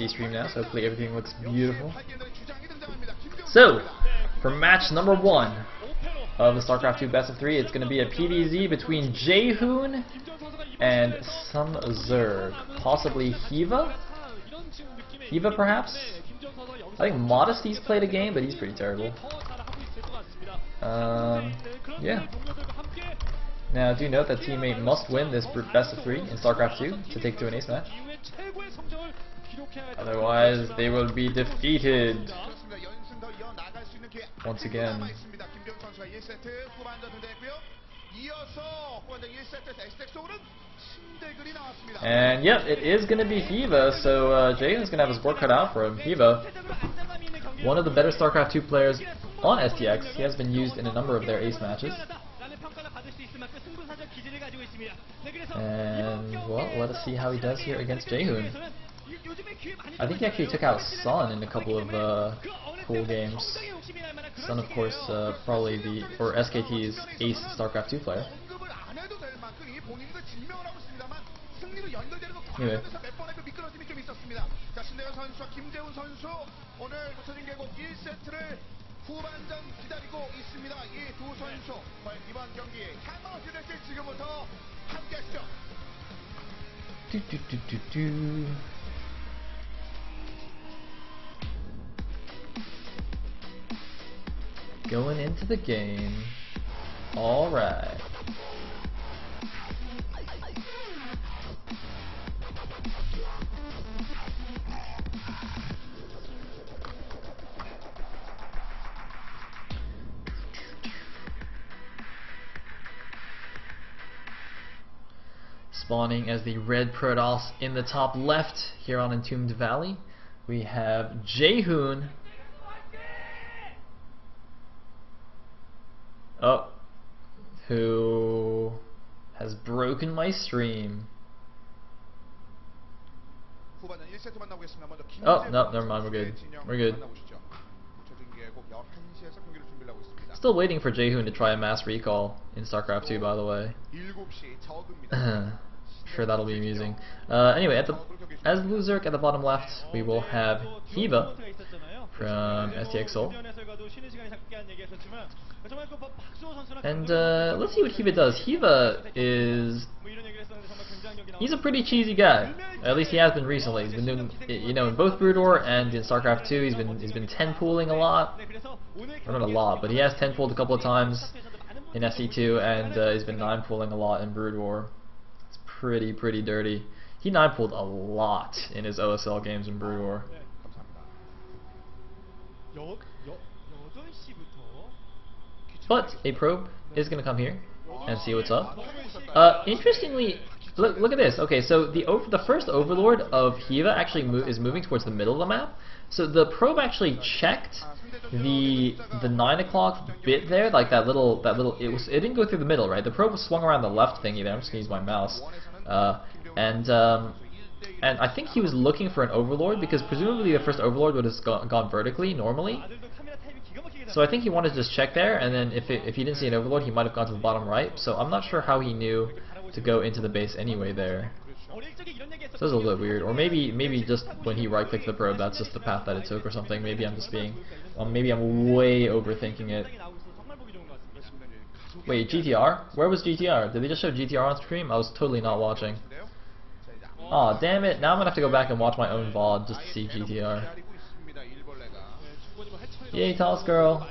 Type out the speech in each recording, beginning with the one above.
HD stream now, so hopefully everything looks beautiful. So, for match number 1 of the StarCraft 2 Best of 3, it's going to be a PvZ between Jaehoon and some Zerg. Possibly hyvaa? hyvaa perhaps? I think Modesty's played a game, but he's pretty terrible. Yeah. Now, do note that teammate must win this Best of 3 in StarCraft 2 to take to an ace match. Otherwise, they will be defeated once again. And yep, it is going to be hyvaa, so Jaehoon's going to have his work cut out for him. hyvaa, one of the better StarCraft 2 players on STX. He has been used in a number of their ace matches. And, well, let us see how he does here against Jaehoon. I think he actually took out Sun in a couple of cool games. Sun, of course, probably SKT's ace StarCraft 2 player. Anyway. 후반전 기다리고 있습니다. 이 두 선수 이번 경기에 향방을 될지 지금부터 함께하시죠. Going into the game. All right. Spawning as the red Protoss in the top left here on Entombed Valley. We have Jaehoon. Oh, who has broken my stream. Oh, no, never mind, we're good. We're good. Still waiting for Jaehoon to try a mass recall in StarCraft 2, by the way. Sure, that'll be amusing. Anyway, as Blue Zerg at the bottom left, we will have hyvaa from STX Seoul. And let's see what hyvaa does. hyvaa he's a pretty cheesy guy. At least he has been recently. He's been doing, in both Brood War and in StarCraft 2. He's been 10 pooling a lot. Or not a lot, but he has 10 pooled a couple of times in SC2, and he's been 9 pooling a lot in Brood War. It's pretty dirty. He 9 pooled a lot in his OSL games in Brood War. But a probe is going to come here and see what's up. Interestingly, look at this. Okay, so the first Overlord of hyvaa actually is moving towards the middle of the map. So the probe actually checked the 9 o'clock bit there, like that little it didn't go through the middle, right? The probe was swung around the left thingy there. I'm just gonna use my mouse. And I think he was looking for an Overlord, because presumably the first Overlord would have gone vertically normally. So I think he wanted to just check there, and then if he didn't see an Overlord, he might have gone to the bottom right. So I'm not sure how he knew to go into the base anyway there. So that's a little bit weird. Or maybe just when he right-clicked the probe, that's just the path that it took or something. Maybe I'm just being, maybe I'm way overthinking it. Wait, GTR? Where was GTR? Did they just show GTR on stream? I was totally not watching. Aw, damn it. Now I'm gonna have to go back and watch my own VOD just to see GTR. Yay, Toss Girl.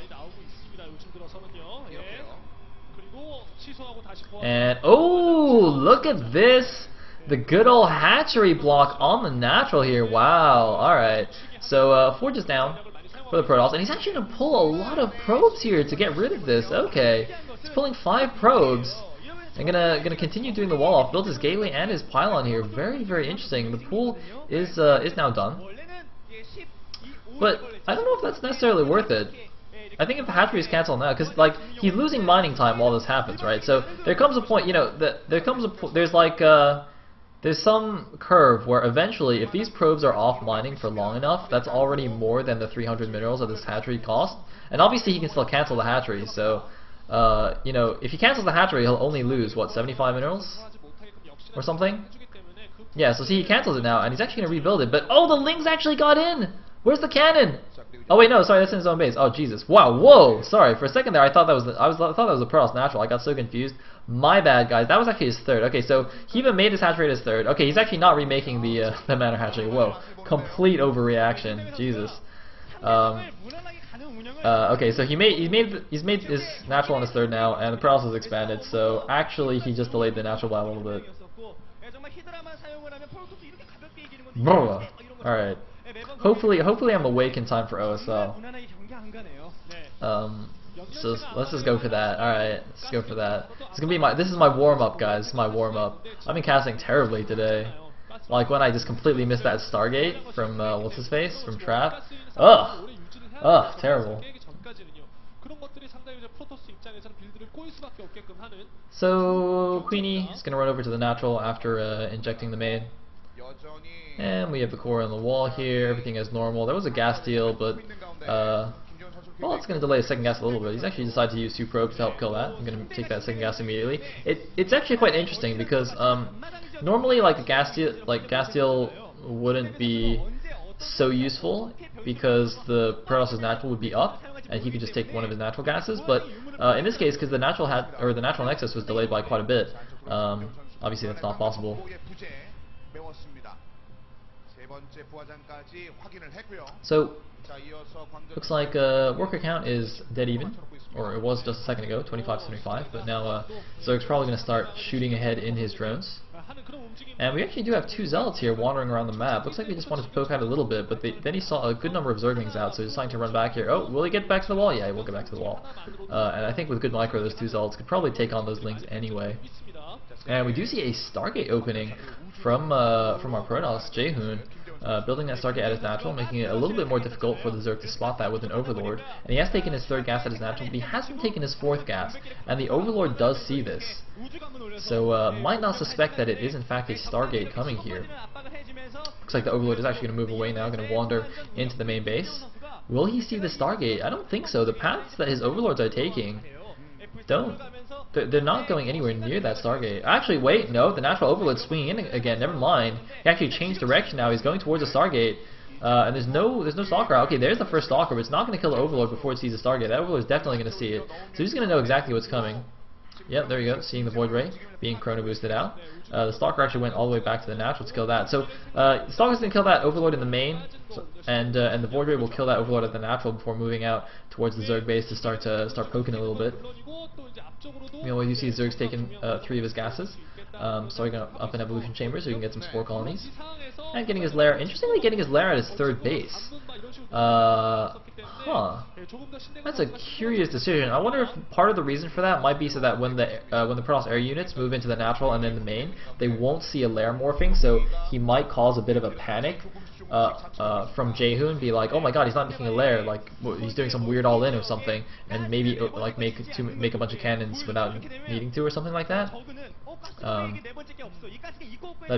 And, oh, look at this. The good old hatchery block on the natural here. Wow, alright. So, Forge is down for the Protoss, and he's actually going to pull a lot of probes here to get rid of this. Okay, he's pulling 5 probes. I'm gonna continue doing the wall off, build his gateway and his pylon here. Very interesting. The pool is now done. But I don't know if that's necessarily worth it. I think if the hatchery is cancelled now, because like he's losing mining time while this happens, right? So there comes a point, there's some curve where eventually, if these probes are off mining for long enough, that's already more than the 300 minerals that this hatchery cost. And obviously he can still cancel the hatchery, so if he cancels the hatchery, he'll only lose, what, 75 minerals? Or something? Yeah, so see, he cancels it now, and he's actually going to rebuild it. But, oh, the Lings actually got in! Where's the cannon? Oh, wait, no, sorry, that's in his own base. Oh, Jesus. Wow, whoa! Sorry, for a second there, I thought that was I thought that was a Protoss natural. I got so confused. My bad, guys. That was actually his third. Okay, so Hiva made his hatch rate his third. Okay, he's actually not remaking the Manor hatch rate. Whoa. Complete overreaction. Jesus. Okay, so he's made his natural on his third now, and the Protoss is expanded, so actually he just delayed the natural by a little bit. Alright. Hopefully I'm awake in time for OSL. So let's just go for that. Alright, let's go for that. This is my warm-up, guys. This is my warm-up. I've been casting terribly today. Like when I just completely missed that Stargate from, what's his face? From Trap. Ugh! Ugh, terrible. So Queenie is going to run over to the natural after injecting the main. And we have the core on the wall here, everything as normal. There was a gas deal, but well, it's going to delay a second gas a little bit. He's actually decided to use 2 probes to help kill that. I'm going to take that second gas immediately. It's actually quite interesting because normally like a gas deal wouldn't be so useful because the Protoss' natural would be up and he could just take one of his natural gases. But in this case, because the natural nexus was delayed by quite a bit, obviously that's not possible. So looks like worker count is dead even, or it was just a second ago, 25-75, but now Zerg's probably going to start shooting ahead in his drones. And we actually do have 2 zealots here wandering around the map. Looks like they just wanted to poke out a little bit, but then he saw a good number of Zerglings out, so he's deciding to run back here. Oh, will he get back to the wall? Yeah, he will get back to the wall. And I think with good micro, those 2 zealots could probably take on those Lings anyway. And we do see a Stargate opening from our Protoss, Jaehoon, building that Stargate at his natural, making it a little bit more difficult for the Zerg to spot that with an Overlord. And he has taken his 3rd gas at his natural, but he hasn't taken his 4th gas. And the Overlord does see this. So might not suspect that it is in fact a Stargate coming here. Looks like the Overlord is actually going to move away now, going to wander into the main base. Will he see the Stargate? I don't think so. The paths that his Overlords are taking they're not going anywhere near that Stargate. Actually, wait, no, the natural Overlord's swinging in again. Never mind. He actually changed direction now. He's going towards the Stargate, and there's no Stalker. Okay, there's the first Stalker, but it's not going to kill the Overlord before it sees the Stargate. That Overlord's definitely going to see it, so he's going to know exactly what's coming. Yep, there you go. Seeing the Void Ray being chrono boosted out. The Stalker actually went all the way back to the natural to kill that. So Stalker's going to kill that Overlord in the main, and the Void Ray will kill that Overlord at the natural before moving out towards the Zerg base to start poking a little bit. Meanwhile, you see Zerg's taking 3 of his gases, starting up in evolution chambers so he can get some spore colonies, and getting his lair. Interestingly, getting his lair at his 3rd base. That's a curious decision. I wonder if part of the reason for that might be so that when the Protoss air units move into the natural and then the main, they won't see a lair morphing, so he might cause a bit of a panic from Jaehoon, be like, oh my god, he's not making a lair, like he's doing some weird all-in or something, and maybe like make a bunch of cannons without needing to or something like that. That'd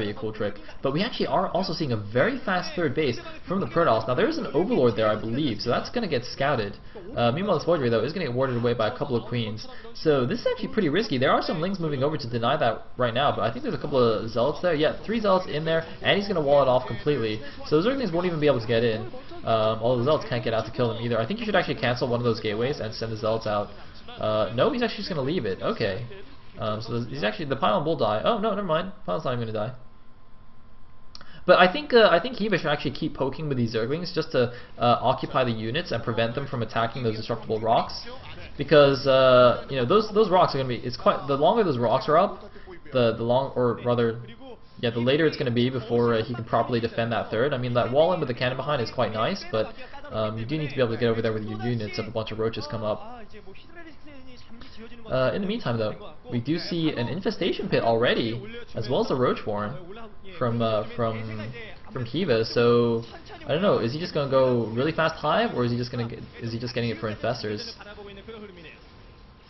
be a cool trick. But we actually are also seeing a very fast 3rd base from the Protoss. Now there is an Overlord there, I believe, so that's going to get scouted. Meanwhile, this Void Ray, though, is going to get warded away by a couple of Queens. So this is actually pretty risky. There are some Lings moving over to deny that right now, but I think there's a couple of Zealots there. Yeah, 3 Zealots in there, and he's going to wall it off completely. So the Zerglings won't even be able to get in. All the Zealots can't get out to kill him either. I think you should actually cancel one of those gateways and send the Zealots out. No, he's actually just going to leave it. Okay. So he's actually, the Pylon will die. Oh no, never mind. Pylon's not even going to die. But I think Hiva should actually keep poking with these Zerglings just to occupy the units and prevent them from attacking those destructible rocks, because you know those rocks are going to be. It's quite the longer those rocks are up, the later it's going to be before he can properly defend that 3rd. I mean, that wall in with the cannon behind is quite nice, but you do need to be able to get over there with your units if a bunch of roaches come up. In the meantime, though, we do see an infestation pit already, as well as a roach warren from Hiva. So I don't know. Is he just going to go really fast hive, or is he just getting it for infestors?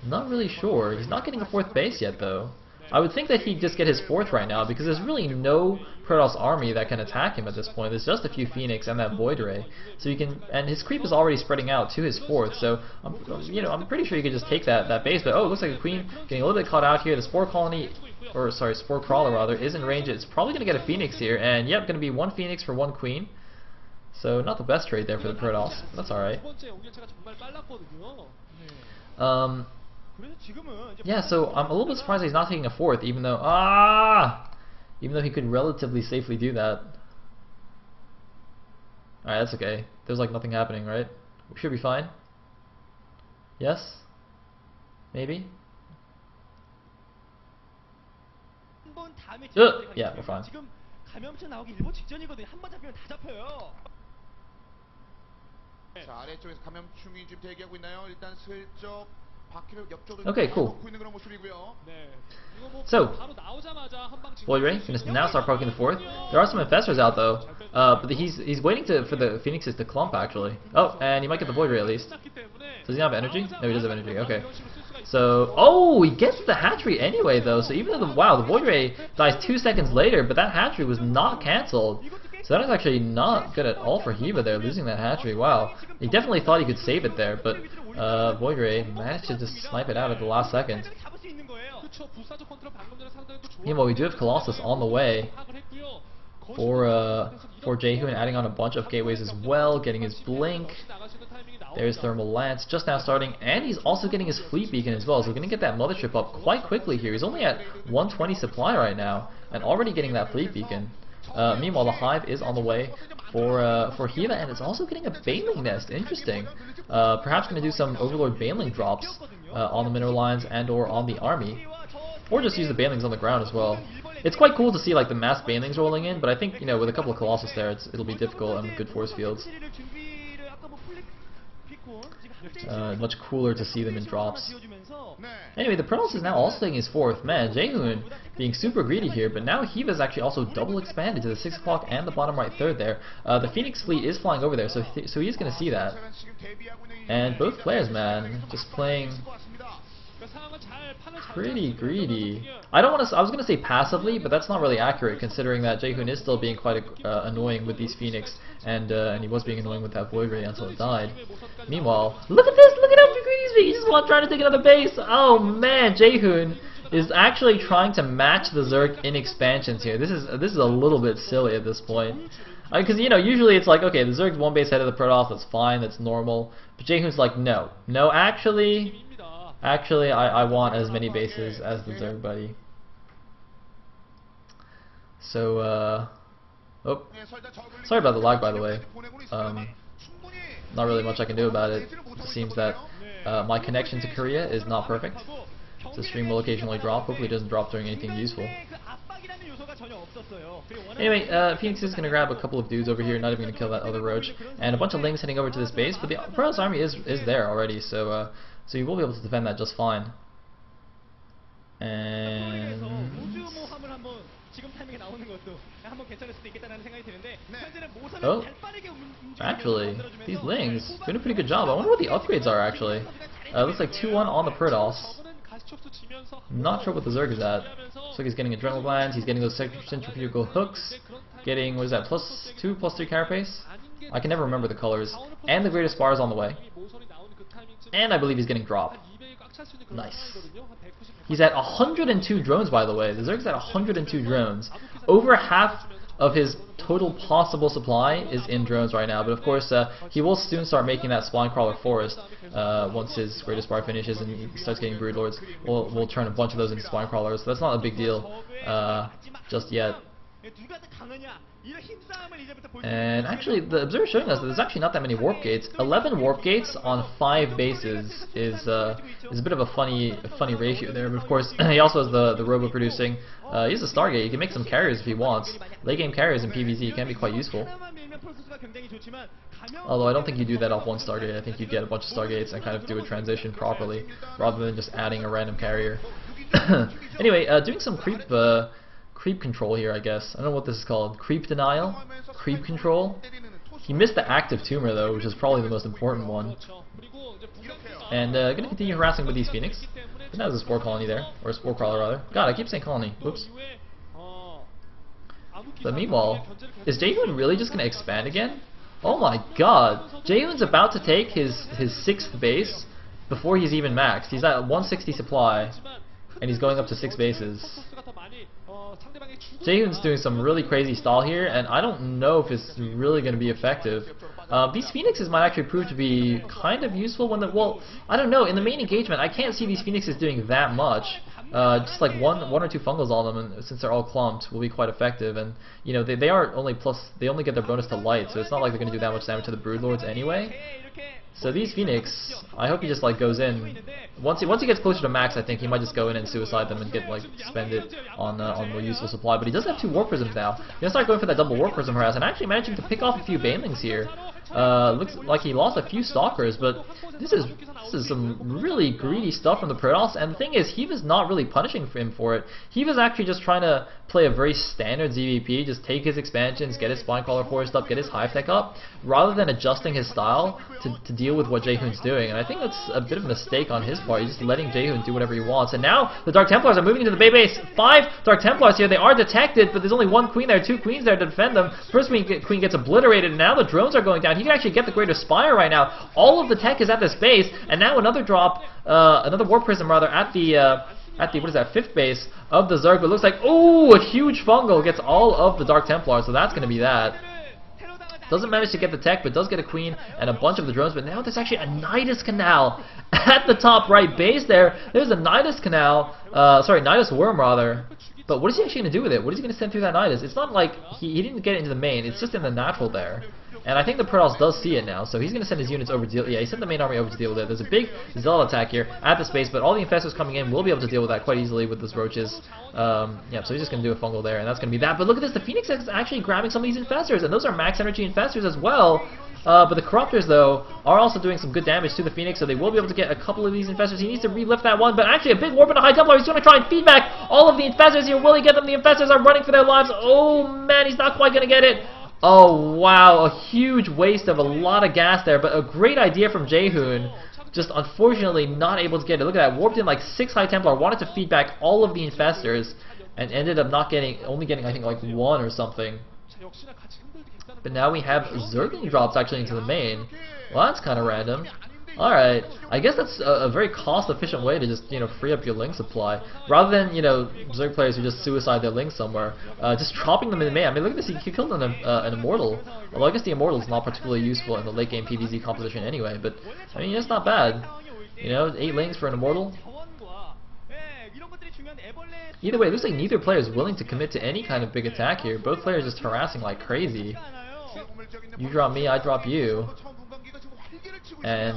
Not really sure. He's not getting a 4th base yet, though. I would think that he'd just get his 4th right now, because there's really no Protoss army that can attack him at this point. There's just a few Phoenix and that Void Ray, so you can, and his creep is already spreading out to his 4th. So I'm pretty sure you could just take that base. But oh, it looks like a Queen getting a little bit caught out here. The Spore Colony or sorry, Spore Crawler rather, is in range. It's probably going to get a Phoenix here, and yep, going to be 1 Phoenix for 1 Queen. So not the best trade there for the Protoss. That's alright. Yeah, so I'm a little bit surprised he's not taking a 4th, even though he could relatively safely do that. Alright, that's okay. There's like nothing happening, right? We should be fine. Yes? Maybe? Yeah, we're fine. Okay, cool. So, Void Ray gonna now start proking the 4th. There are some infestors out though, but he's waiting for the Phoenixes to clump actually. Oh, and he might get the Void Ray at least. Does he have energy? No, he does have energy. Okay. So, oh, he gets the hatchery anyway though. So even though the Void Ray dies 2 seconds later, but that hatchery was not cancelled. So that is actually not good at all for Hiva there, losing that hatchery. Wow. He definitely thought he could save it there, but Void Ray managed to just snipe it out at the last second. Meanwhile, we do have Colossus on the way for Jaehoon, adding on a bunch of gateways as well, getting his blink. There's Thermal Lance just now starting, and he's also getting his Fleet Beacon as well, so we're going to get that Mothership up quite quickly here. He's only at 120 supply right now, and already getting that Fleet Beacon. Meanwhile, the Hive is on the way for Hiva, and it's also getting a Baneling Nest. Interesting. Perhaps going to do some Overlord Baneling drops on the mineral lines and or on the army, or just use the Banelings on the ground as well. It's quite cool to see like the mass Banelings rolling in, but I think with a couple of Colossus there, it'll be difficult and with good force fields. Much cooler to see them in drops. Anyway, the Protoss is now also taking his 4th. Man, Jaehoon being super greedy here, but now Hiva's actually also double expanded to the 6 o'clock and the bottom right 3rd there. The Phoenix fleet is flying over there, so he's going to see that. And both players, man, just playing pretty greedy. I was going to say passively, but that's not really accurate considering that Jaehoon is still being quite annoying with these Phoenix, and he was being annoying with that Void Ray until it died. Meanwhile, look at this! Look at how greedy he's being! He's just trying to take another base! Oh man, Jaehoon is actually trying to match the Zerg in expansions here. This is a little bit silly at this point. Because, usually it's like, okay, the Zerg's 1 base ahead of the Protoss, that's fine, that's normal. But Jaehoon's like, no, actually, I want as many bases as the Zerg buddy. So, oh, sorry about the lag, by the way. Not really much I can do about it. It just seems that my connection to Korea is not perfect. The stream will occasionally drop. Hopefully it doesn't drop during anything useful. Anyway, Phoenix is going to grab a couple of dudes over here, not even going to kill that other roach, and a bunch of Lings heading over to this base, but the Protoss army is there already, so you will be able to defend that just fine. And oh, actually, these Lings doing a pretty good job. I wonder what the upgrades are actually. Looks like 2-1 on the Protoss. Not sure what the Zerg is at. Looks like he's getting Adrenal Glands, he's getting those centrifugal hooks, getting, what is that, +2, +3 carapace? I can never remember the colors. And the Greatest Spar is on the way. And I believe he's getting dropped. Nice. He's at 102 drones, by the way. The Zerg's at 102 drones. Over half of his total possible supply is in drones right now, but of course he will soon start making that Spine Crawler Forest once his Greatest Spar finishes and he starts getting Broodlords. We'll turn a bunch of those into Spine Crawlers, so that's not a big deal just yet. And actually, the Observer is showing us that there's actually not that many warp gates. 11 warp gates on 5 bases is a bit of a funny ratio there. But of course, he also has the robo producing. He has a Stargate. He can make some carriers if he wants. Late game carriers in PvZ can be quite useful. Although I don't think you do that off one Stargate. I think you get a bunch of Stargates and kind of do a transition properly, rather than just adding a random carrier. Anyway, doing some creep control here, I guess. I don't know what this is called. Creep denial? Creep control? He missed the active tumor though, which is probably the most important one. And gonna continue harassing with these Phoenix. But now there's a Spore Colony there. Or a Spore Crawler rather. God, I keep saying colony. Whoops. But meanwhile, is Jaehoon really just gonna expand again? Oh my god. Jaehoon's about to take his 6th base before he's even maxed. He's at 160 supply. and he's going up to 6 bases. Jaehoon's doing some really crazy stall here, and I don't know if it's really going to be effective. These Phoenixes might actually prove to be kind of useful when well, I don't know, in the main engagement, I can't see these Phoenixes doing that much. Just like one or two fungals on them, and since they're all clumped, will be quite effective. And you know they are only they only get their bonus to light, so it's not like they're going to do that much damage to the Broodlords anyway. So these Phoenix, I hope he just like goes in. Once he gets closer to max, I think he might just go in and suicide them and get like spend it on more useful supply. But he does have 2 Warp Prisms now. He's gonna start going for that double Warp Prism harass and actually managing to pick off a few Banelings here. Looks like he lost a few Stalkers, but this is some really greedy stuff from the Protoss. And the thing is, Hiva's not really punishing him for it. Hiva's actually just trying to play a very standard ZVP, just take his expansions, get his Spinecrawler Forest up, get his Hive Tech up, rather than adjusting his style to deal with what Jaehoon's doing. And I think that's a bit of a mistake on his part. He's just letting Jaehoon do whatever he wants. And now the Dark Templars are moving into the Bay Base. 5 Dark Templars here. They are detected, but there's only 1 Queen there, 2 Queens there to defend them. First Queen gets obliterated, and now the drones are going down. He can actually get the Greater Spire right now. All of the tech is at this base, and now another drop, another Warp Prism rather, at the what is that, 5th base of the Zerg. But it looks like, oh, a huge fungal gets all of the Dark Templars, so that's going to be that. Doesn't manage to get the tech, but does get a Queen and a bunch of the drones. But now there's actually a Nidus Canal at the top right base there. There's a Nidus Canal, sorry, Nidus Worm rather. But what is he actually going to do with it? What is he going to send through that Nidus? It's not like he didn't get it into the main, it's just in the natural there. And I think the Protoss does see it now, so he's going to send his units over to deal. Yeah, he sent the main army over to deal with it. There's a big Zealot attack here at the space, but all the Infestors coming in will be able to deal with that quite easily with those Roaches. Yeah, so he's just going to do a fungal there, and that's going to be that. But look at this, the Phoenix is actually grabbing some of these Infestors, and those are max energy Infestors as well. But the Corruptors, though, are also doing some good damage to the Phoenix, so they will be able to get a couple of these Infestors. He needs to relift that one, but actually a big Warp and a High Templar. He's going to try and feed back all of the Infestors here. Will he get them? The Infestors are running for their lives. Oh, man, he's not quite going to get it. Oh, wow, a huge waste of a lot of gas there, but a great idea from Jaehoon. Just unfortunately not able to get it. Look at that, warped in like 6 High Templar, wanted to feed back all of the Infestors, and ended up not getting, only getting I think like 1 or something. But now we have Zergling drops actually into the main. Well, that's kind of random. Alright, I guess that's a very cost-efficient way to just, you know, free up your Link supply. Rather than, you know, Zerg players who just suicide their Link somewhere, just dropping them in the main. I mean, look at this, he killed an Immortal. Although I guess the Immortal's not particularly useful in the late game PvZ composition anyway, but, I mean, it's not bad. You know, 8 Links for an Immortal. Either way, it looks like neither player is willing to commit to any kind of big attack here. Both players just harassing like crazy. You drop me, I drop you. And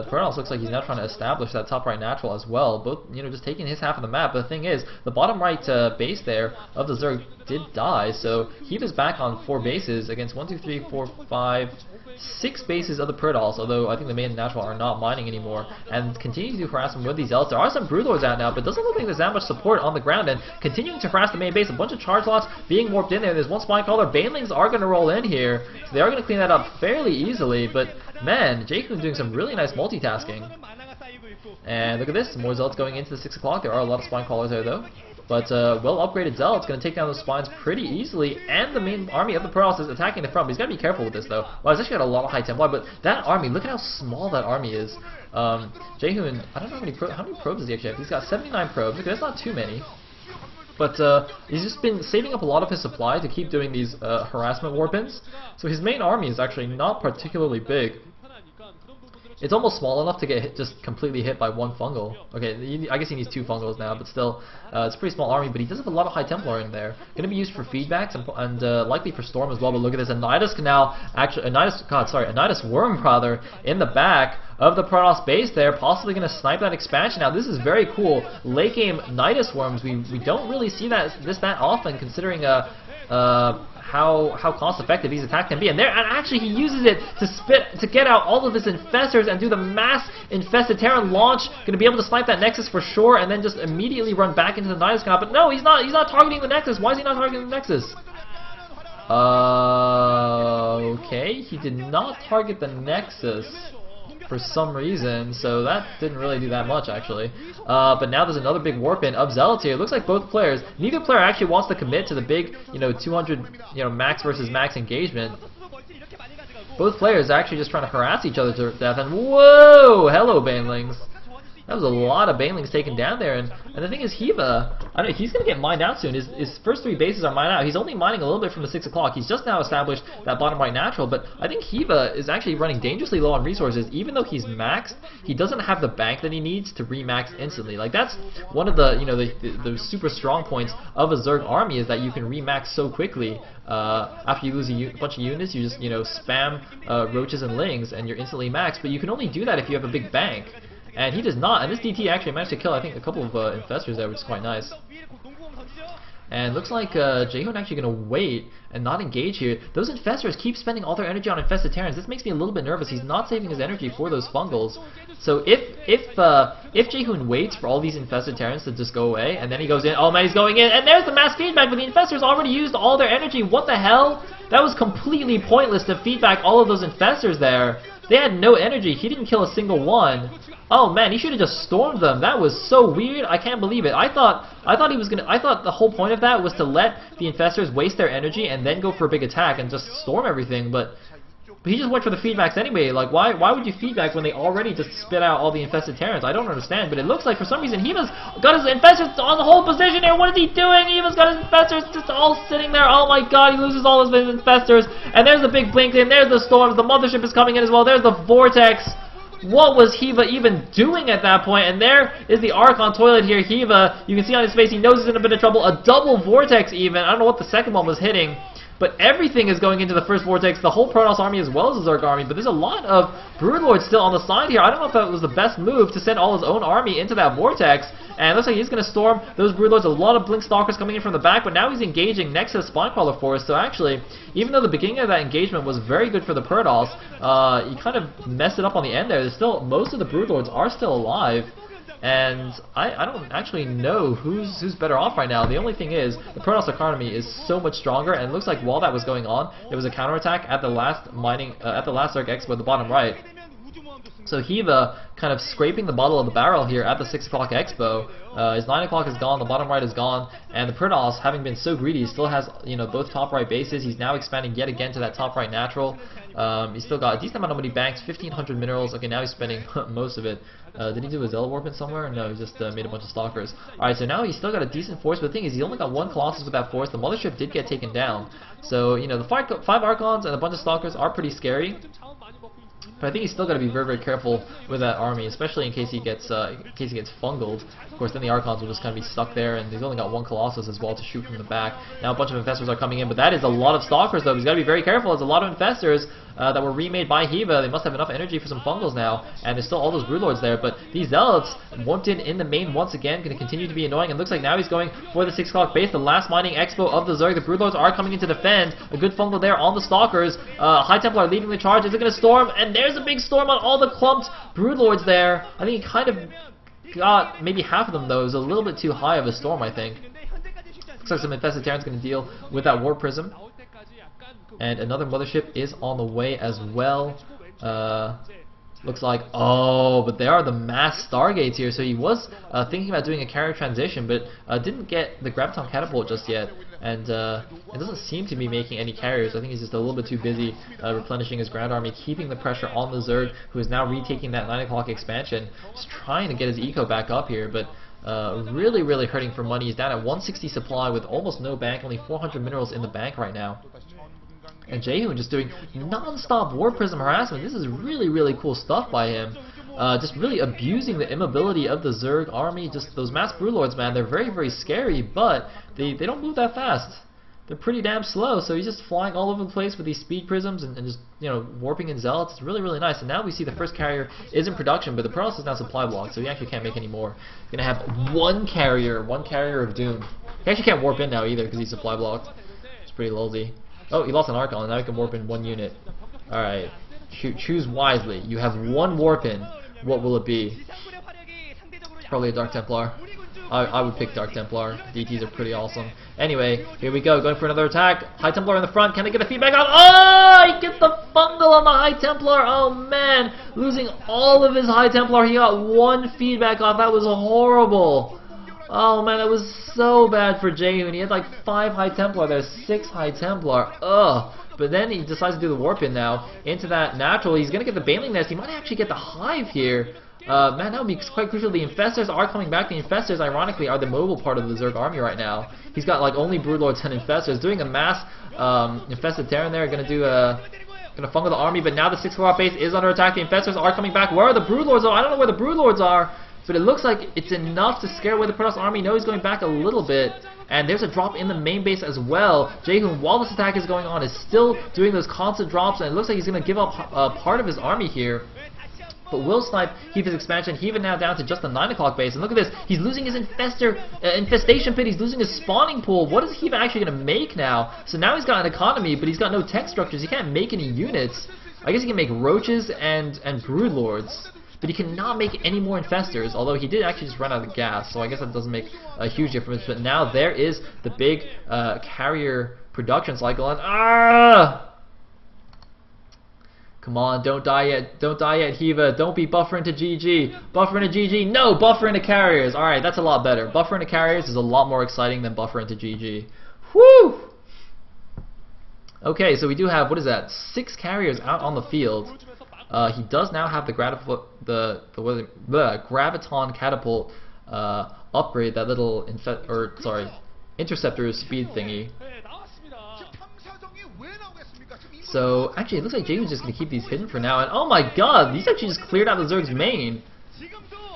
Protoss looks like he's now trying to establish that top right natural as well. Both, you know, just taking his half of the map. But the thing is, the bottom right base there of the Zerg did die. So he was back on 4 bases against 1, 2, 3, 4, 5, 6 bases of the Protoss. Although I think the main and natural are not mining anymore, and continue to do harassment with these Zealots. There are some Broodlords out now, but doesn't look like there's that much support on the ground. And continuing to harass the main base, a bunch of charge lots being warped in there. There's one Spinecrawler. Banelings are going to roll in here, so they are going to clean that up fairly easily. But man, Jaehoon doing some really nice multitasking. And look at this, more Zealots going into the 6 o'clock. There are a lot of Spinecrawlers there though. But well upgraded Zealot's going to take down those Spines pretty easily, and the main army of the Protoss is attacking the front. But he's got to be careful with this though. Well, he's actually got a lot of High Templar, but that army, look at how small that army is. Jaehoon, I don't know how many probes does he actually have. He's got 79 probes. Okay, that's not too many. But he's just been saving up a lot of his supply to keep doing these harassment warp-ins. So his main army is actually not particularly big. It's almost small enough to get just completely hit by 1 fungal. Okay, I guess he needs 2 fungals now, but still, it's a pretty small army. But he does have a lot of High Templar in there. Going to be used for feedbacks and likely for Storm as well. But look at this, a Nidus Canal, actually, a Nidus Worm rather, in the back of the Protoss base there, possibly going to snipe that expansion. Now this is very cool. Late game Nidus Worms, we don't really see that often, considering how cost effective these attacks can be. And actually he uses it to get out all of his Infestors and do the mass Infested Terran launch. Going to be able to snipe that Nexus for sure, and then just immediately run back into the Nidus Canal. But no, he's not targeting the Nexus. Why is he not targeting the Nexus? Okay, he did not target the Nexus for some reason, so that didn't really do that much actually. But now there's another big warp in of Zealots here. It looks like both players, neither player actually wants to commit to the big, 200, max versus max engagement. Both players are actually just trying to harass each other to death. And whoa, hello Banelings. That was a lot of banelings taken down there, and the thing is, Hiva, I don't know, he's going to get mined out soon. His first 3 bases are mined out. He's only mining a little bit from the 6 o'clock. He's just now established that bottom right natural, but I think Hiva is actually running dangerously low on resources. Even though he's maxed, he doesn't have the bank that he needs to remax instantly. Like, that's one of the, you know, the super strong points of a Zerg army, is that you can remax so quickly. After you lose a bunch of units, you just, you know, spam roaches and lings, and you're instantly maxed, but you can only do that if you have a big bank. And he does not, and this DT actually managed to kill, I think, a couple of infestors there, which is quite nice. And looks like Jaehoon actually going to wait and not engage here. Those infestors keep spending all their energy on infested Terrans. This makes me a little bit nervous. He's not saving his energy for those fungals. So if Jaehoon waits for all these infested Terrans to just go away, and then he goes in, oh man, he's going in, and there's the mass feedback, but the infestors already used all their energy. What the hell? That was completely pointless to feedback all of those infestors there. They had no energy. He didn't kill a single one. Oh man, he should have just stormed them. That was so weird. I can't believe it. I thought the whole point of that was to let the infestors waste their energy and then go for a big attack and just storm everything, but he just went for the feedbacks anyway. Like, why would you feedback when they already just spit out all the infested Terrans? I don't understand, but it looks like for some reason Hiva's got his infestors on the whole position here. What is he doing? Hiva's got his infestors just all sitting there. Oh my god, he loses all his infestors. And there's the big blink in, there's the storms, the mothership is coming in as well, there's the vortex. What was Hiva even doing at that point? And there is the Archon toilet here. Hiva, you can see on his face, he knows he's in a bit of trouble. A double vortex even. I don't know what the second one was hitting, but everything is going into the first vortex. The whole Protoss army as well as the Zerg army, but there's a lot of Broodlords still on the side here. I don't know if that was the best move to send all his own army into that vortex. And it looks like he's going to storm those Broodlords. A lot of Blink Stalkers coming in from the back, but now he's engaging next to the Spinecrawler Force. So actually, even though the beginning of that engagement was very good for the Protoss, he kind of messed it up on the end there. There's still, most of the Broodlords are still alive. And I don't actually know who's better off right now. The only thing is, the Protoss economy is so much stronger, and it looks like while that was going on, there was a counterattack at the last Zerg Expo at the bottom right. So Hiva kind of scraping the bottom of the barrel here at the 6 o'clock Expo. His 9 o'clock is gone, the bottom right is gone, and the Protoss, having been so greedy, still has, you know, both top right bases. He's now expanding yet again to that top right natural. He's still got a decent amount of money banked, 1,500 minerals. Okay, now he's spending most of it. Did he do a Zealot Warpin somewhere? No, he just made a bunch of Stalkers. Alright, so now he's still got a decent force, but the thing is, he only got 1 Colossus with that force. The Mothership did get taken down. So, you know, the 5 Archons and a bunch of Stalkers are pretty scary. But I think he's still got to be very, very careful with that army, especially in case he gets fungled. Of course, then the Archons will just kind of be stuck there, and he's only got 1 Colossus as well to shoot from the back. Now a bunch of infestors are coming in, but that is a lot of Stalkers though. He's got to be very careful. There's a lot of infestors that were remade by Hiva. They must have enough energy for some fungals now, and there's still all those Broodlords there. But these Zealots wanted in the main once again, going to continue to be annoying. And looks like now he's going for the 6 o'clock base, the last mining expo of the Zerg. The Broodlords are coming in to defend. A good fungal there on the Stalkers. High Templar leading the charge. Is it going to storm? And there's a big storm on all the clumped Broodlords there. I think he kind of got maybe half of them though. It was a little bit too high of a storm, I think. Looks like some infested Terrans going to deal with that War Prism. And another Mothership is on the way as well. Looks like, oh, but there are the mass Stargates here. So he was thinking about doing a carrier transition, but didn't get the Graviton Catapult just yet. And it doesn't seem to be making any carriers. I think he's just a little bit too busy replenishing his ground army, keeping the pressure on the Zerg, who is now retaking that 9 o'clock expansion. Just trying to get his eco back up here, but really, really hurting for money. He's down at 160 supply with almost no bank, only 400 minerals in the bank right now. And Jaehoon just doing non-stop War Prism harassment. This is really, really cool stuff by him. Just really abusing the immobility of the Zerg army. Just those mass Broodlords, man, they're very, very scary, but they don't move that fast. They're pretty damn slow, so he's just flying all over the place with these speed prisms and just, you know, warping in Zealots. It's really, really nice. And now we see the first carrier is in production, but the Protoss is now supply blocked, so he actually can't make any more. He's going to have one carrier of doom. He actually can't warp in now either because he's supply blocked. It's pretty lolzy. Oh, he lost an Archon, and now he can warp in 1 unit. Alright. Choose wisely. You have 1 warp in. What will it be? Probably a Dark Templar. I would pick Dark Templar. DTs are pretty awesome. Anyway, here we go. Going for another attack. High Templar in the front. Can they get the feedback on? Oh! He gets the fungal on the High Templar. Oh, man. Losing all of his High Templar. He got 1 feedback off. That was horrible. Oh man, that was so bad for Jaehoon. He had like 5 High Templar there, 6 High Templar. Ugh. But then he decides to do the warp in now into that natural. He's going to get the Baneling Nest. He might actually get the Hive here. Man, that would be quite crucial. The Infestors are coming back. The Infestors, ironically, are the mobile part of the Zerg army right now. He's got like only Broodlords and Infestors. Doing a mass Infested Terran there. Gonna fungal the army, but now the 6 o'clock base is under attack. The Infestors are coming back. Where are the Broodlords? I don't know where the Broodlords are, but it looks like it's enough to scare away the Protoss army. No, he's going back a little bit. And there's a drop in the main base as well. Jaehoon, while this attack is going on, is still doing those constant drops, and it looks like he's going to give up part of his army here. But will snipe Hiva's expansion. Hiva now down to just the 9 o'clock base. And look at this. He's losing his infestation pit. He's losing his spawning pool. What is Hiva actually going to make now? So now he's got an economy, but he's got no tech structures. He can't make any units. I guess he can make roaches and broodlords. But he cannot make any more infestors, although he did actually just run out of gas, so I guess that doesn't make a huge difference. But now there is the big carrier production cycle, and come on, don't die yet, Hiva, don't be buffer into GG, buffer into GG, no, buffer into carriers. Alright, that's a lot better. Buffer into carriers is a lot more exciting than buffer into GG. Woo! Okay, so we do have, what is that, 6 carriers out on the field. He does now have the graviton catapult upgrade, that little interceptor speed thingy. So actually, it looks like Jaehoon's just gonna keep these hidden for now. And oh my god, these actually just cleared out the Zerg's main.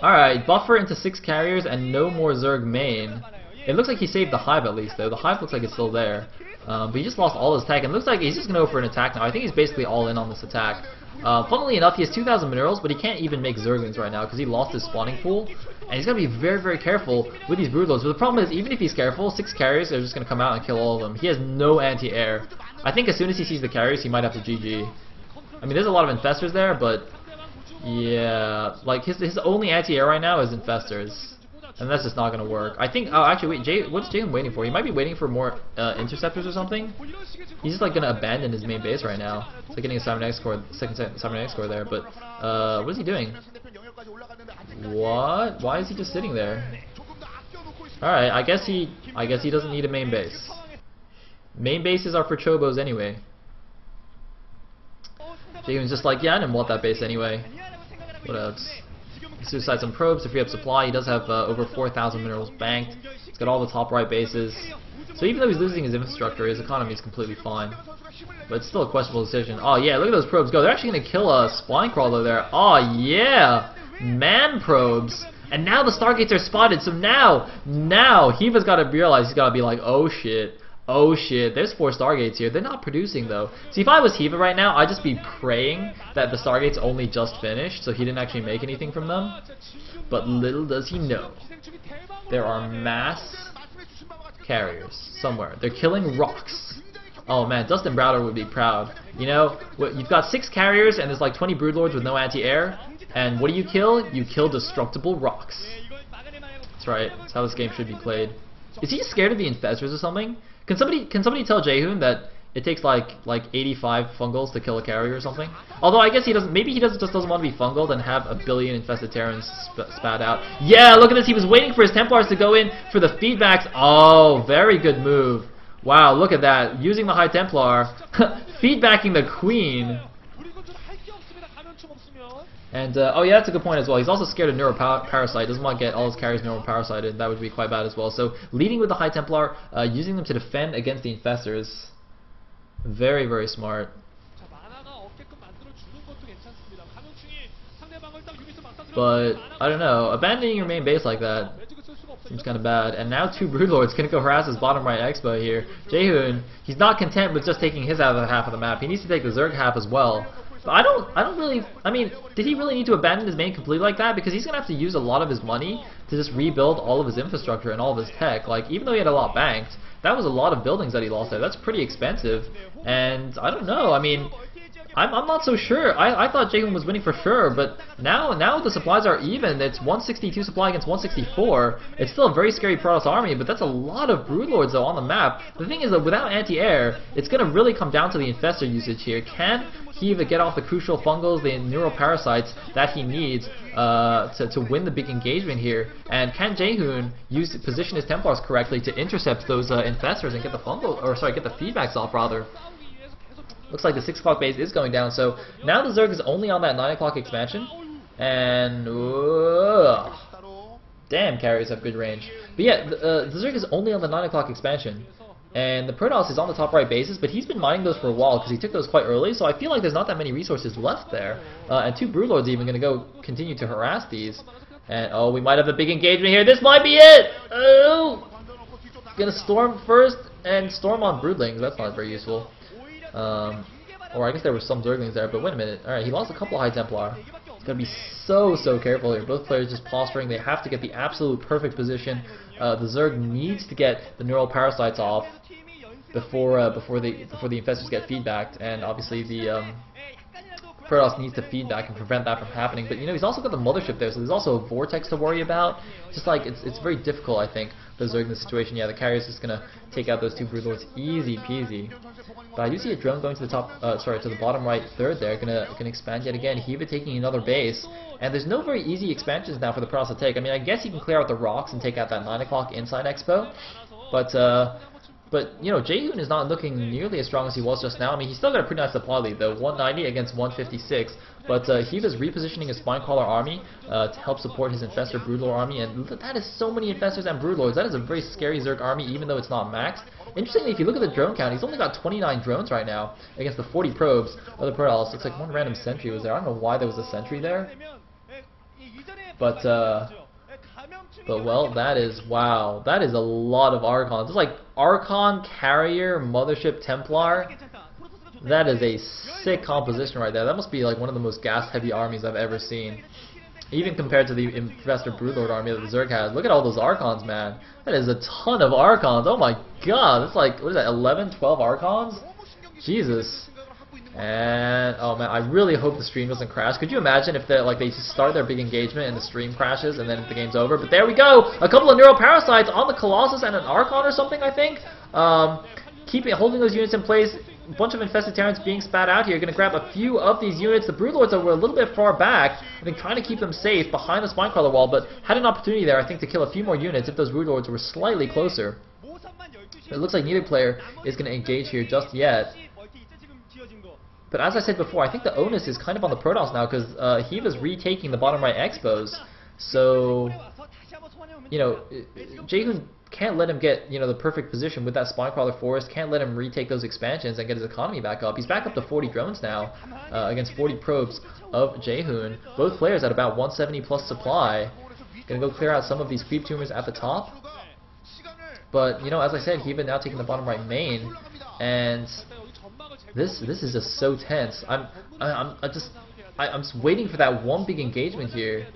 All right, buffer into 6 carriers and no more Zerg main. It looks like he saved the hive at least though. The hive looks like it's still there, but he just lost all his tech. And it looks like he's just gonna go for an attack now. I think he's basically all in on this attack. Funnily enough, he has 2,000 minerals, but he can't even make Zerglings right now because he lost his spawning pool. And he's got to be very, very careful with these Broodlords. But the problem is, even if he's careful, 6 carriers are just going to come out and kill all of them. He has no anti-air. I think as soon as he sees the carriers, he might have to GG. I mean, there's a lot of Infestors there, but yeah, like his only anti-air right now is Infestors. And that's just not going to work. I think, oh actually wait, what's Jaehoon waiting for? He might be waiting for more interceptors or something. He's just like going to abandon his main base right now. It's like getting a cybernetics score, second cybernetics score there, but what is he doing? What? Why is he just sitting there? Alright, I guess he doesn't need a main base. Main bases are for chobos anyway. Jaehoon's just like, yeah, I didn't want that base anyway. What else? Suicide some probes to free up supply. He does have over 4,000 minerals banked. He's got all the top right bases. So even though he's losing his infrastructure, his economy is completely fine. But it's still a questionable decision. Oh yeah, look at those probes go. They're actually going to kill a spine crawler there. Oh yeah! Man probes! And now the Stargates are spotted, so now Hiva's got to realize, he's got to be like, oh shit, there's 4 Stargates here. They're not producing though. See, if I was Hiva right now, I'd just be praying that the Stargates only just finished, so he didn't actually make anything from them. But little does he know, there are mass carriers somewhere. They're killing rocks. Oh man, Dustin Browder would be proud. You know, you've got 6 carriers and there's like 20 Broodlords with no anti-air. And what do you kill? You kill destructible rocks. That's right. That's how this game should be played. Is he scared of the Infestors or something? Can somebody tell Jaehoon that it takes like 85 fungals to kill a carrier or something? Although I guess he doesn't. Maybe he just doesn't want to be fungaled and have a billion infested Terrans spat out. Yeah, look at this. He was waiting for his Templars to go in for the feedbacks. Oh, very good move. Wow, look at that. Using the High Templar, feedbacking the Queen. And, oh yeah, that's a good point as well. He's also scared of Neuroparasite. Doesn't want to get all his carriers Neuroparasited. That would be quite bad as well. So, leading with the High Templar, using them to defend against the Infestors. Very, very smart. But, I don't know. Abandoning your main base like that seems kind of bad. And now 2 Broodlords can go harass his bottom right expo here. Jaehoon, he's not content with just taking his half of the map. He needs to take the Zerg half as well. But I don't really, I mean, did he really need to abandon his main completely like that? Because he's going to have to use a lot of his money to just rebuild all of his infrastructure and all of his tech. Like, even though he had a lot banked, that was a lot of buildings that he lost there. That's pretty expensive. And I don't know, I mean, I'm not so sure. I thought Jaehoon was winning for sure, but now the supplies are even. It's 162 supply against 164. It's still a very scary Protoss army, but that's a lot of Broodlords though on the map. The thing is that without anti-air, it's going to really come down to the Infestor usage here. Can Hiva get off the crucial fungals, the neuroparasites that he needs to win the big engagement here? And can Jaehoon position his Templars correctly to intercept those Infestors and get the get the feedbacks off rather? Looks like the 6 o'clock base is going down, so now the Zerg is only on that 9 o'clock expansion. And damn, carriers have good range. But yeah, the Zerg is only on the 9 o'clock expansion. And the Protoss is on the top right bases, but he's been mining those for a while because he took those quite early, so I feel like there's not that many resources left there. And 2 Broodlords even going to go continue to harass these. And oh, we might have a big engagement here. This might be it! Oh! Gonna storm first and storm on Broodlings. That's not very useful. Or I guess there were some Zerglings there, but wait a minute. Alright, he lost a couple of High Templar. He's gotta be so careful here. Both players just posturing. They have to get the absolute perfect position. The Zerg needs to get the neural parasites off before the infestors get feedbacked, and obviously the Protoss needs to feedback and prevent that from happening. But you know, he's also got the mothership there, so there's also a vortex to worry about. Just like it's very difficult, I think, for Zerg in this situation. Yeah, the carrier's just gonna take out those 2 Broodlords easy peasy. But I do see a drone going to the top, to the bottom right third there, gonna expand yet again. Hiva taking another base, and there's no very easy expansions now for the Protoss to take. I mean, I guess you can clear out the rocks and take out that 9 o'clock inside expo, but you know, Jaehoon is not looking nearly as strong as he was just now. I mean, he's still got a pretty nice supply lead though, 190 against 156. But Hiva's repositioning his Spinecrawler army to help support his Infestor Broodlord army, and that is so many Infestors and Broodlords. That is a very scary Zerg army, even though it's not maxed. Interestingly, if you look at the drone count, he's only got 29 drones right now against the 40 probes of the Protoss. Looks like one random sentry was there. I don't know why there was a sentry there, but well, that is, wow, that is a lot of Archons. It's like Archon, Carrier, Mothership, Templar. That is a sick composition right there. That must be like one of the most gas-heavy armies I've ever seen. Even compared to the Infestor Broodlord army that the Zerg has. Look at all those Archons, man. That is a ton of Archons. Oh my god, that's like, what is that, 11, 12 Archons? Jesus. And oh man, I really hope the stream doesn't crash. Could you imagine if they start their big engagement and the stream crashes and then the game's over? But there we go, a couple of neural parasites on the Colossus and an Archon or something, I think. Holding those units in place. A bunch of infested Terrans being spat out here. Going to grab a few of these units. The Broodlords were a little bit far back. I think trying to keep them safe behind the Spinecrawler wall, but had an opportunity there, I think, to kill a few more units if those Broodlords were slightly closer. It looks like neither player is going to engage here just yet. But as I said before, I think the onus is kind of on the Protoss now, because Hiva's retaking the bottom right expos. So, you know, Jaehoon can't let him get, you know, the perfect position with that Spinecrawler forest, can't let him retake those expansions and get his economy back up. He's back up to 40 drones now against 40 probes of Jaehoon. Both players at about 170 plus supply. Gonna go clear out some of these creep tumors at the top. But, you know, as I said, Hiva now taking the bottom right main, and this is just so tense. I'm just waiting for that one big engagement here.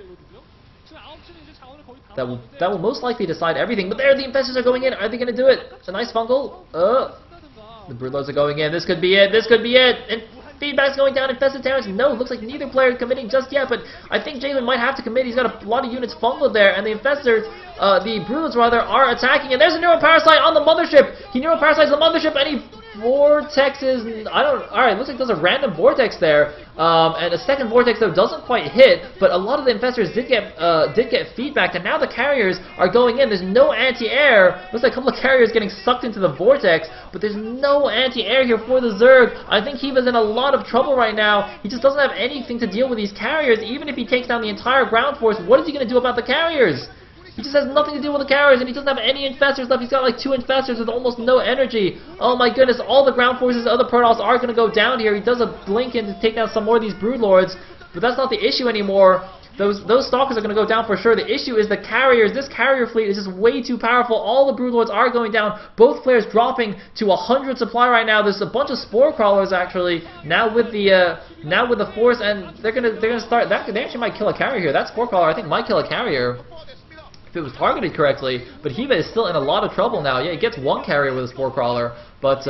That will most likely decide everything. But there, the Infestors are going in. Are they going to do it? It's a nice fungal. The Broodlords are going in. This could be it. This could be it. And feedback's going down. Infested Terrans. No, looks like neither player is committing just yet. But I think Jaehoon might have to commit. He's got a lot of units fungled there. And the Infestors, the Broodlords rather, are attacking. And there's a neuroparasite on the mothership. He neuroparasites the mothership, and he vortexes. Alright, looks like there's a random vortex there. And a second vortex though doesn't quite hit, but a lot of the Infestors did get feedback, and now the carriers are going in. There's no anti-air. Looks like a couple of carriers getting sucked into the vortex, but there's no anti-air here for the Zerg. I think Hiva's in a lot of trouble right now. He just doesn't have anything to deal with these carriers. Even if he takes down the entire ground force, what is he going to do about the carriers? He just has nothing to do with the carriers, and he doesn't have any Infestors left. He's got like 2 Infestors with almost no energy. Oh my goodness, all the ground forces of the Protoss are going to go down here. He does a blink in to take down some more of these Broodlords, but that's not the issue anymore. Those Stalkers are going to go down for sure. The issue is the carriers. This carrier fleet is just way too powerful. All the Broodlords are going down. Both players dropping to 100 supply right now. There's a bunch of Spore Crawlers actually now with the force, and they're gonna start. They actually might kill a carrier here. That Spore Crawler I think might kill a carrier if it was targeted correctly, but Hiva is still in a lot of trouble now. Yeah, he gets one carrier with a Spore Crawler, but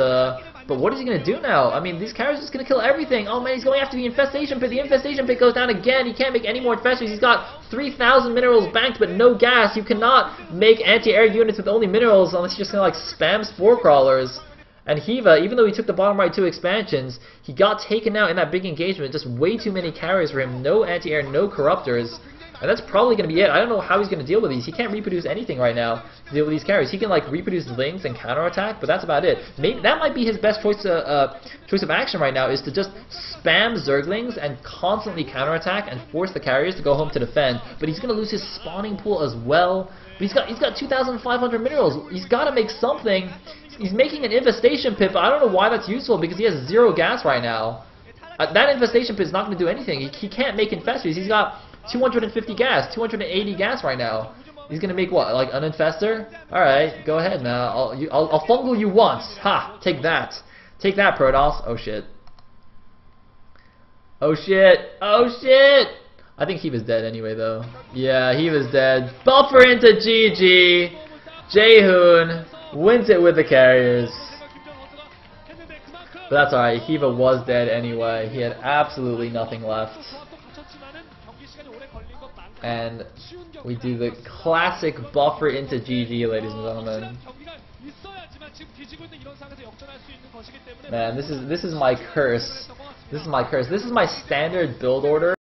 what is he going to do now? I mean, these carriers are just going to kill everything. Oh man, he's going after the Infestation Pit. The Infestation Pit goes down again. He can't make any more Infestors. He's got 3,000 minerals banked, but no gas. You cannot make anti-air units with only minerals unless you're just going to like spam Spore Crawlers. And Hiva, even though he took the bottom right 2 expansions, he got taken out in that big engagement. Just way too many carriers for him. No anti-air, no corruptors. And that's probably going to be it. I don't know how he's going to deal with these. He can't reproduce anything right now to deal with these carries. He can like reproduce Lings and counterattack, but that's about it. Maybe that might be his best choice of action right now, is to just spam Zerglings and constantly counterattack and force the carriers to go home to defend. But he's going to lose his spawning pool as well. But he's got 2,500 minerals. He's got to make something. He's making an infestation pit, but I don't know why that's useful because he has 0 gas right now. That infestation pit is not going to do anything. He can't make infestors. He's got 250 gas, 280 gas right now. He's going to make what, like an infestor? Alright, go ahead now. I'll fungal you once. Ha! Take that. Take that, Protoss. Oh shit. Oh shit. Oh shit! I think he was dead anyway though. Yeah, he was dead. Buffer into GG. Jaehoon wins it with the carriers. But that's alright, Hiva was dead anyway. He had absolutely nothing left. And we do the classic buffer into GG, ladies and gentlemen. Man, this is my curse. This is my curse. This is my standard build order.